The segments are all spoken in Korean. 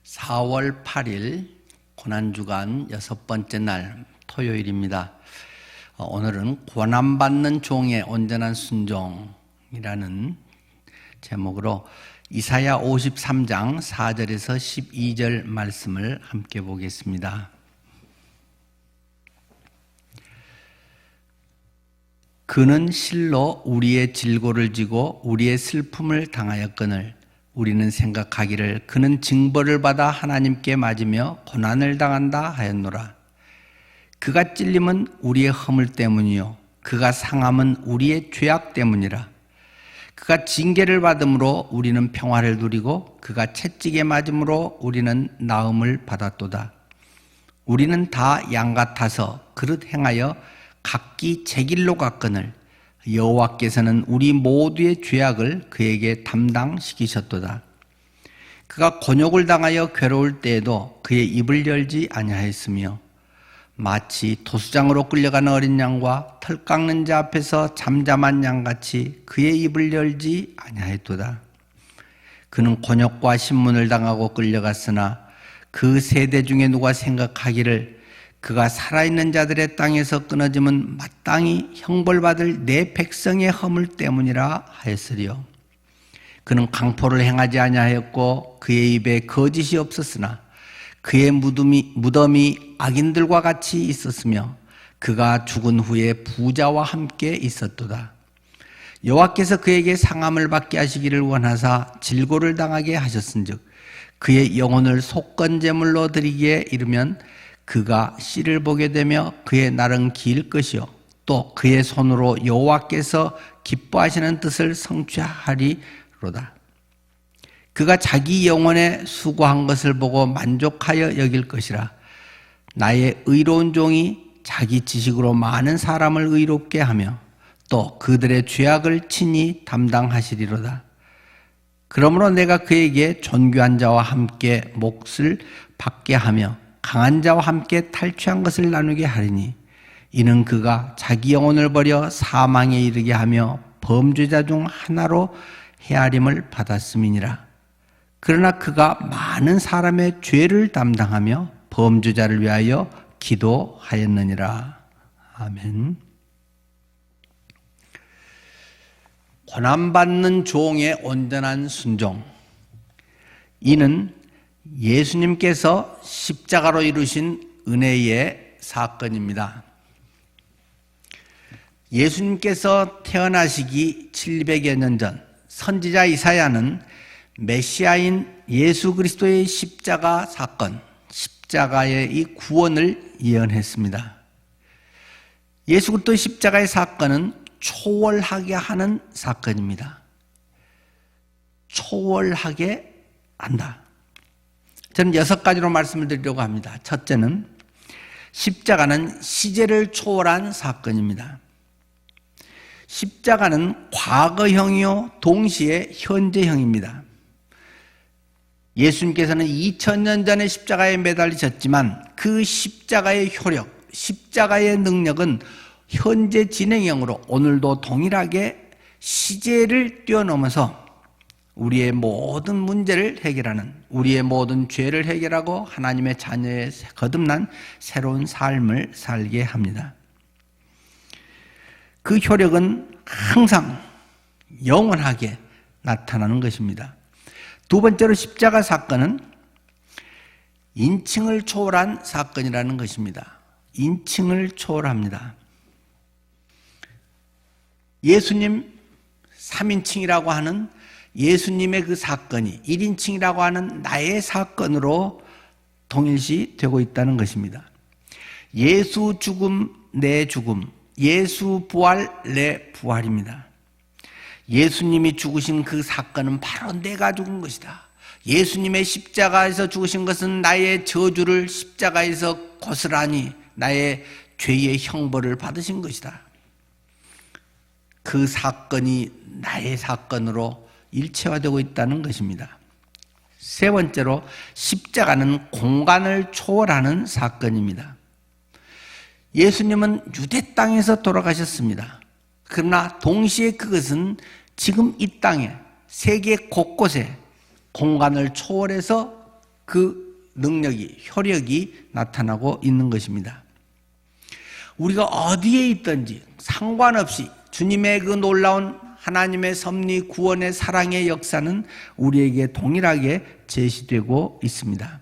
4월 8일 고난주간 6번째 날 토요일입니다. 오늘은 고난받는 종의 온전한 순종이라는 제목으로 이사야 53장 4절에서 12절 말씀을 함께 보겠습니다. 그는 실로 우리의 질고를 지고 우리의 슬픔을 당하였거늘 우리는 생각하기를 그는 징벌을 받아 하나님께 맞으며 고난을 당한다 하였노라. 그가 찔림은 우리의 허물 때문이요 그가 상함은 우리의 죄악 때문이라. 그가 징계를 받음으로 우리는 평화를 누리고 그가 채찍에 맞음으로 우리는 나음을 받았도다. 우리는 다 양 같아서 그릇 행하여 각기 제 길로 갔거늘 여호와께서는 우리 모두의 죄악을 그에게 담당시키셨도다. 그가 곤욕을 당하여 괴로울 때에도 그의 입을 열지 아니하였으며 마치 토수장으로 끌려가는 어린 양과 털 깎는 자 앞에서 잠잠한 양같이 그의 입을 열지 아니하였도다. 그는 곤욕과 신문을 당하고 끌려갔으나 그 세대 중에 누가 생각하기를 그가 살아있는 자들의 땅에서 끊어지면 마땅히 형벌받을 내 백성의 허물 때문이라 하였으리요. 그는 강포를 행하지 아니하였고 그의 입에 거짓이 없었으나 그의 무덤이 악인들과 같이 있었으며 그가 죽은 후에 부자와 함께 있었도다. 여호와께서 그에게 상함을 받게 하시기를 원하사 질고를 당하게 하셨은즉 그의 영혼을 속건제물로 드리기에 이르면 그가 씨를 보게 되며 그의 날은 길 것이요 또 그의 손으로 여호와께서 기뻐하시는 뜻을 성취하리로다. 그가 자기 영혼에 수고한 것을 보고 만족하여 여길 것이라. 나의 의로운 종이 자기 지식으로 많은 사람을 의롭게 하며 또 그들의 죄악을 친히 담당하시리로다. 그러므로 내가 그에게 존귀한 자와 함께 몫을 받게 하며 강한 자와 함께 탈취한 것을 나누게 하리니 이는 그가 자기 영혼을 버려 사망에 이르게 하며 범죄자 중 하나로 헤아림을 받았음이니라. 그러나 그가 많은 사람의 죄를 담당하며 범죄자를 위하여 기도하였느니라. 아멘. 고난받는 종의 온전한 순종. 이는 예수님께서 십자가로 이루신 은혜의 사건입니다. 예수님께서 태어나시기 700여 년 전 선지자 이사야는 메시아인 예수 그리스도의 십자가 사건, 십자가의 이 구원을 예언했습니다. 예수 그리스도의 십자가의 사건은 초월하게 하는 사건입니다. 초월하게 한다. 저는 6가지로 말씀을 드리려고 합니다. 첫째는 십자가는 시제를 초월한 사건입니다. 십자가는 과거형이요 동시에 현재형입니다. 예수님께서는 2000년 전에 십자가에 매달리셨지만 그 십자가의 효력, 십자가의 능력은 현재 진행형으로 오늘도 동일하게 시제를 뛰어넘어서 우리의 모든 문제를 해결하는, 우리의 모든 죄를 해결하고 하나님의 자녀의 거듭난 새로운 삶을 살게 합니다. 그 효력은 항상 영원하게 나타나는 것입니다. 두 번째로 십자가 사건은 인칭을 초월한 사건이라는 것입니다. 인칭을 초월합니다. 예수님 3인칭이라고 하는 예수님의 그 사건이 1인칭이라고 하는 나의 사건으로 동일시 되고 있다는 것입니다. 예수 죽음, 내 죽음, 예수 부활, 내 부활입니다. 예수님이 죽으신 그 사건은 바로 내가 죽은 것이다. 예수님의 십자가에서 죽으신 것은 나의 저주를 십자가에서 고스란히 나의 죄의 형벌을 받으신 것이다. 그 사건이 나의 사건으로 일체화되고 있다는 것입니다. 세 번째로 십자가는 공간을 초월하는 사건입니다. 예수님은 유대 땅에서 돌아가셨습니다. 그러나 동시에 그것은 지금 이 땅에 세계 곳곳에 공간을 초월해서 그 능력이, 효력이 나타나고 있는 것입니다. 우리가 어디에 있든지 상관없이 주님의 그 놀라운 하나님의 섭리, 구원의 사랑의 역사는 우리에게 동일하게 제시되고 있습니다.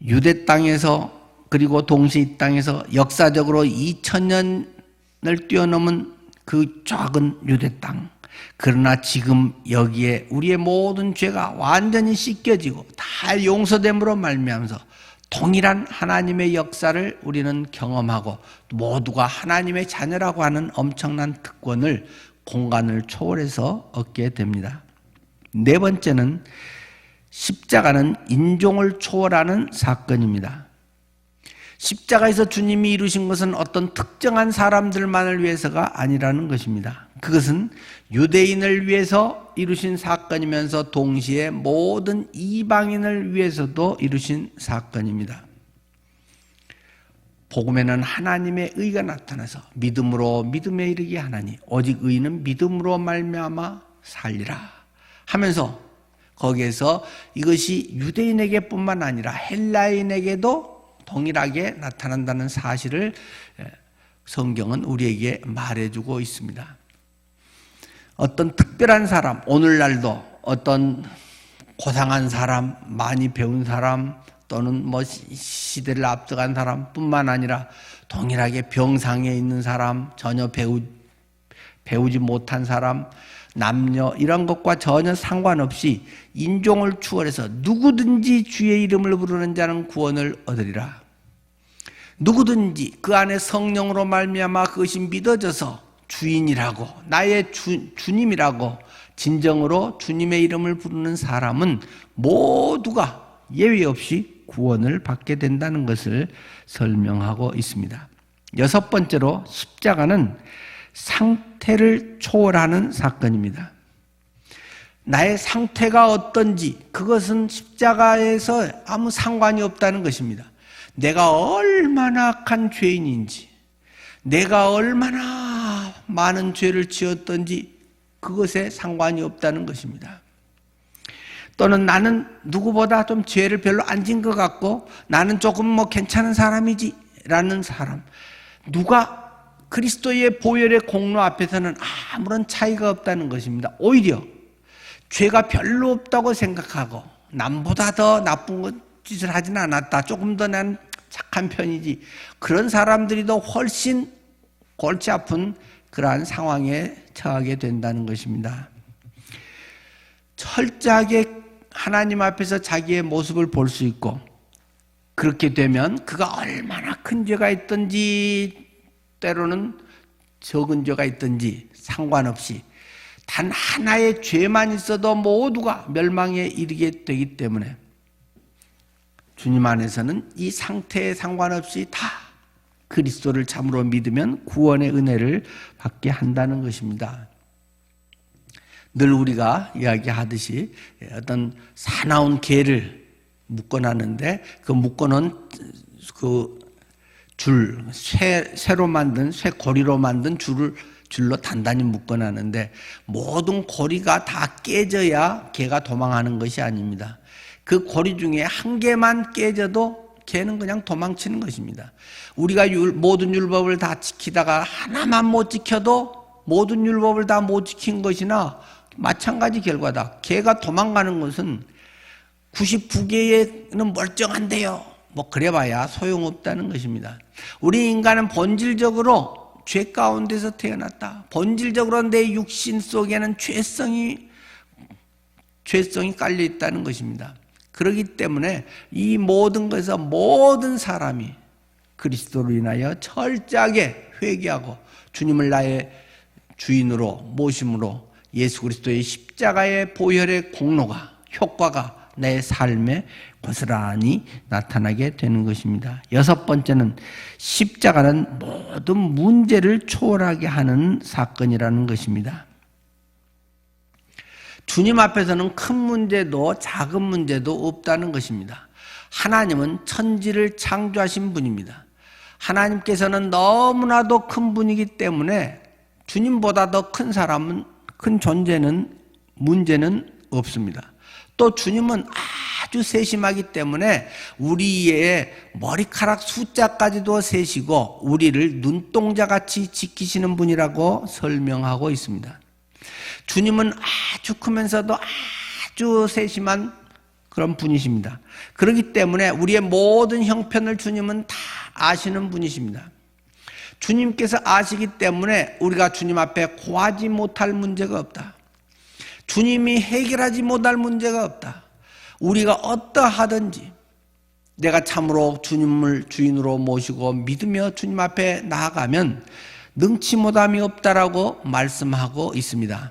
유대 땅에서 그리고 동시에 이 땅에서 역사적으로 2000년을 뛰어넘은 그 작은 유대 땅. 그러나 지금 여기에 우리의 모든 죄가 완전히 씻겨지고 다 용서됨으로 말미암아서 동일한 하나님의 역사를 우리는 경험하고 모두가 하나님의 자녀라고 하는 엄청난 특권을 공간을 초월해서 얻게 됩니다. 네 번째는 십자가는 인종을 초월하는 사건입니다. 십자가에서 주님이 이루신 것은 어떤 특정한 사람들만을 위해서가 아니라는 것입니다. 그것은 유대인을 위해서 이루신 사건이면서 동시에 모든 이방인을 위해서도 이루신 사건입니다. 복음에는 하나님의 의가 나타나서 믿음으로 믿음에 이르게 하나니 오직 의인은 믿음으로 말미암아 살리라 하면서 거기에서 이것이 유대인에게 뿐만 아니라 헬라인에게도 동일하게 나타난다는 사실을 성경은 우리에게 말해주고 있습니다. 어떤 특별한 사람, 오늘날도 어떤 고상한 사람, 많이 배운 사람 또는 시대를 앞서간 사람뿐만 아니라 동일하게 병상에 있는 사람, 전혀 배우지 못한 사람, 남녀 이런 것과 전혀 상관없이 인종을 추월해서 누구든지 주의 이름을 부르는 자는 구원을 얻으리라. 누구든지 그 안에 성령으로 말미암아 그것이 믿어져서 주인이라고 나의 주님이라고 진정으로 주님의 이름을 부르는 사람은 모두가 예외 없이 구원을 받게 된다는 것을 설명하고 있습니다. 여섯 번째로 십자가는 상태를 초월하는 사건입니다. 나의 상태가 어떤지 그것은 십자가에서 아무 상관이 없다는 것입니다. 내가 얼마나 악한 죄인인지, 내가 얼마나 많은 죄를 지었던지 그것에 상관이 없다는 것입니다. 또는 나는 누구보다 좀 죄를 별로 안 진 것 같고 나는 조금 괜찮은 사람이지 라는 사람, 누가 그리스도의 보혈의 공로 앞에서는 아무런 차이가 없다는 것입니다. 오히려 죄가 별로 없다고 생각하고 남보다 더 나쁜 짓을 하진 않았다, 조금 더 난 착한 편이지, 그런 사람들이 더 훨씬 골치 아픈 그러한 상황에 처하게 된다는 것입니다. 철저하게 하나님 앞에서 자기의 모습을 볼 수 있고 그렇게 되면 그가 얼마나 큰 죄가 있든지 때로는 적은 죄가 있든지 상관없이 단 하나의 죄만 있어도 모두가 멸망에 이르게 되기 때문에 주님 안에서는 이 상태에 상관없이 다 그리스도를 참으로 믿으면 구원의 은혜를 받게 한다는 것입니다. 늘 우리가 이야기하듯이 어떤 사나운 개를 묶어놨는데 그 묶어놓은 그 줄, 쇠로 만든, 쇠고리로 만든 줄로 단단히 묶어놨는데 모든 고리가 다 깨져야 개가 도망하는 것이 아닙니다. 그 고리 중에 한 개만 깨져도 개는 그냥 도망치는 것입니다. 우리가 모든 율법을 다 지키다가 하나만 못 지켜도 모든 율법을 다 못 지킨 것이나 마찬가지 결과다. 개가 도망가는 것은 99개는 멀쩡한데요. 그래봐야 소용없다는 것입니다. 우리 인간은 본질적으로 죄 가운데서 태어났다. 본질적으로 내 육신 속에는 죄성이 깔려 있다는 것입니다. 그렇기 때문에 이 모든 것에서 모든 사람이 그리스도로 인하여 철저하게 회개하고 주님을 나의 주인으로 모심으로 예수 그리스도의 십자가의 보혈의 공로가, 효과가 내 삶에 고스란히 나타나게 되는 것입니다. 여섯 번째는 십자가는 모든 문제를 초월하게 하는 사건이라는 것입니다. 주님 앞에서는 큰 문제도 작은 문제도 없다는 것입니다. 하나님은 천지를 창조하신 분입니다. 하나님께서는 너무나도 큰 분이기 때문에 주님보다 더 큰 사람은, 큰 존재는, 문제는 없습니다. 또 주님은 아주 세심하기 때문에 우리의 머리카락 숫자까지도 세시고 우리를 눈동자같이 지키시는 분이라고 설명하고 있습니다. 주님은 아주 크면서도 아주 세심한 그런 분이십니다. 그렇기 때문에 우리의 모든 형편을 주님은 다 아시는 분이십니다. 주님께서 아시기 때문에 우리가 주님 앞에 고하지 못할 문제가 없다. 주님이 해결하지 못할 문제가 없다. 우리가 어떠하든지 내가 참으로 주님을 주인으로 모시고 믿으며 주님 앞에 나아가면 능치 못함이 없다라고 말씀하고 있습니다.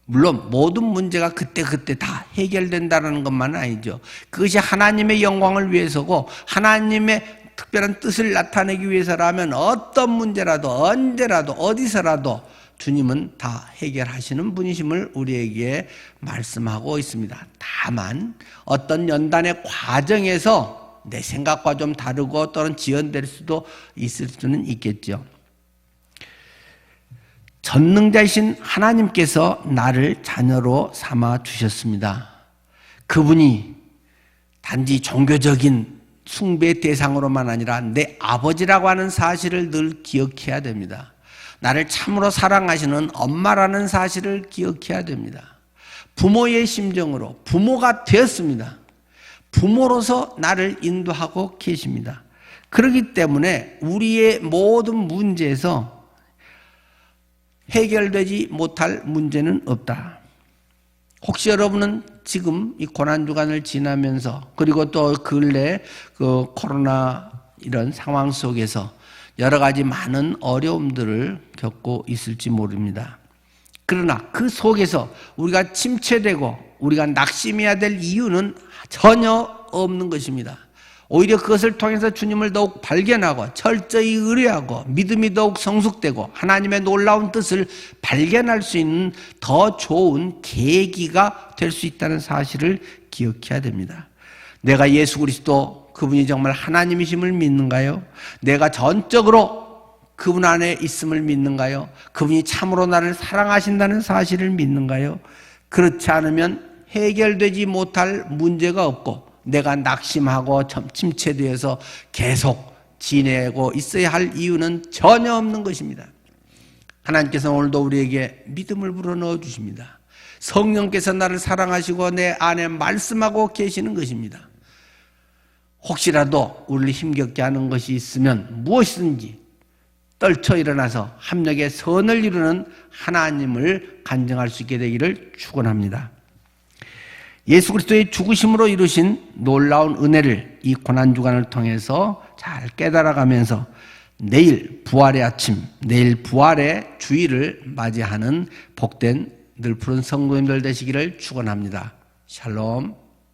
물론 모든 문제가 그때그때 다 해결된다는 것만은 아니죠. 그것이 하나님의 영광을 위해서고 하나님의 특별한 뜻을 나타내기 위해서라면 어떤 문제라도 언제라도 어디서라도 주님은 다 해결하시는 분이심을 우리에게 말씀하고 있습니다. 다만 어떤 연단의 과정에서 내 생각과 좀 다르고 또는 지연될 수도 있을 수는 있겠죠. 전능자이신 하나님께서 나를 자녀로 삼아 주셨습니다. 그분이 단지 종교적인 숭배의 대상으로만 아니라 내 아버지라고 하는 사실을 늘 기억해야 됩니다. 나를 참으로 사랑하시는 엄마라는 사실을 기억해야 됩니다. 부모의 심정으로 부모가 되었습니다. 부모로서 나를 인도하고 계십니다. 그렇기 때문에 우리의 모든 문제에서 해결되지 못할 문제는 없다. 혹시 여러분은 지금 이 고난주간을 지나면서 그리고 또 근래 그 코로나 이런 상황 속에서 여러 가지 많은 어려움들을 겪고 있을지 모릅니다. 그러나 그 속에서 우리가 침체되고 우리가 낙심해야 될 이유는 전혀 없는 것입니다. 오히려 그것을 통해서 주님을 더욱 발견하고 철저히 의뢰하고 믿음이 더욱 성숙되고 하나님의 놀라운 뜻을 발견할 수 있는 더 좋은 계기가 될 수 있다는 사실을 기억해야 됩니다. 내가 예수 그리스도 그분이 정말 하나님이심을 믿는가요? 내가 전적으로 그분 안에 있음을 믿는가요? 그분이 참으로 나를 사랑하신다는 사실을 믿는가요? 그렇지 않으면 해결되지 못할 문제가 없고 내가 낙심하고 침체되어서 계속 지내고 있어야 할 이유는 전혀 없는 것입니다. 하나님께서 오늘도 우리에게 믿음을 불어넣어 주십니다. 성령께서 나를 사랑하시고 내 안에 말씀하고 계시는 것입니다. 혹시라도 우리를 힘겹게 하는 것이 있으면 무엇이든지 떨쳐 일어나서 합력의 선을 이루는 하나님을 간증할 수 있게 되기를 축원합니다. 예수 그리스도의 죽으심으로 이루신 놀라운 은혜를 이 고난주간을 통해서 잘 깨달아가면서 내일 부활의 아침, 내일 부활의 주일을 맞이하는 복된 늘 푸른 성도님들 되시기를 축원합니다. 샬롬.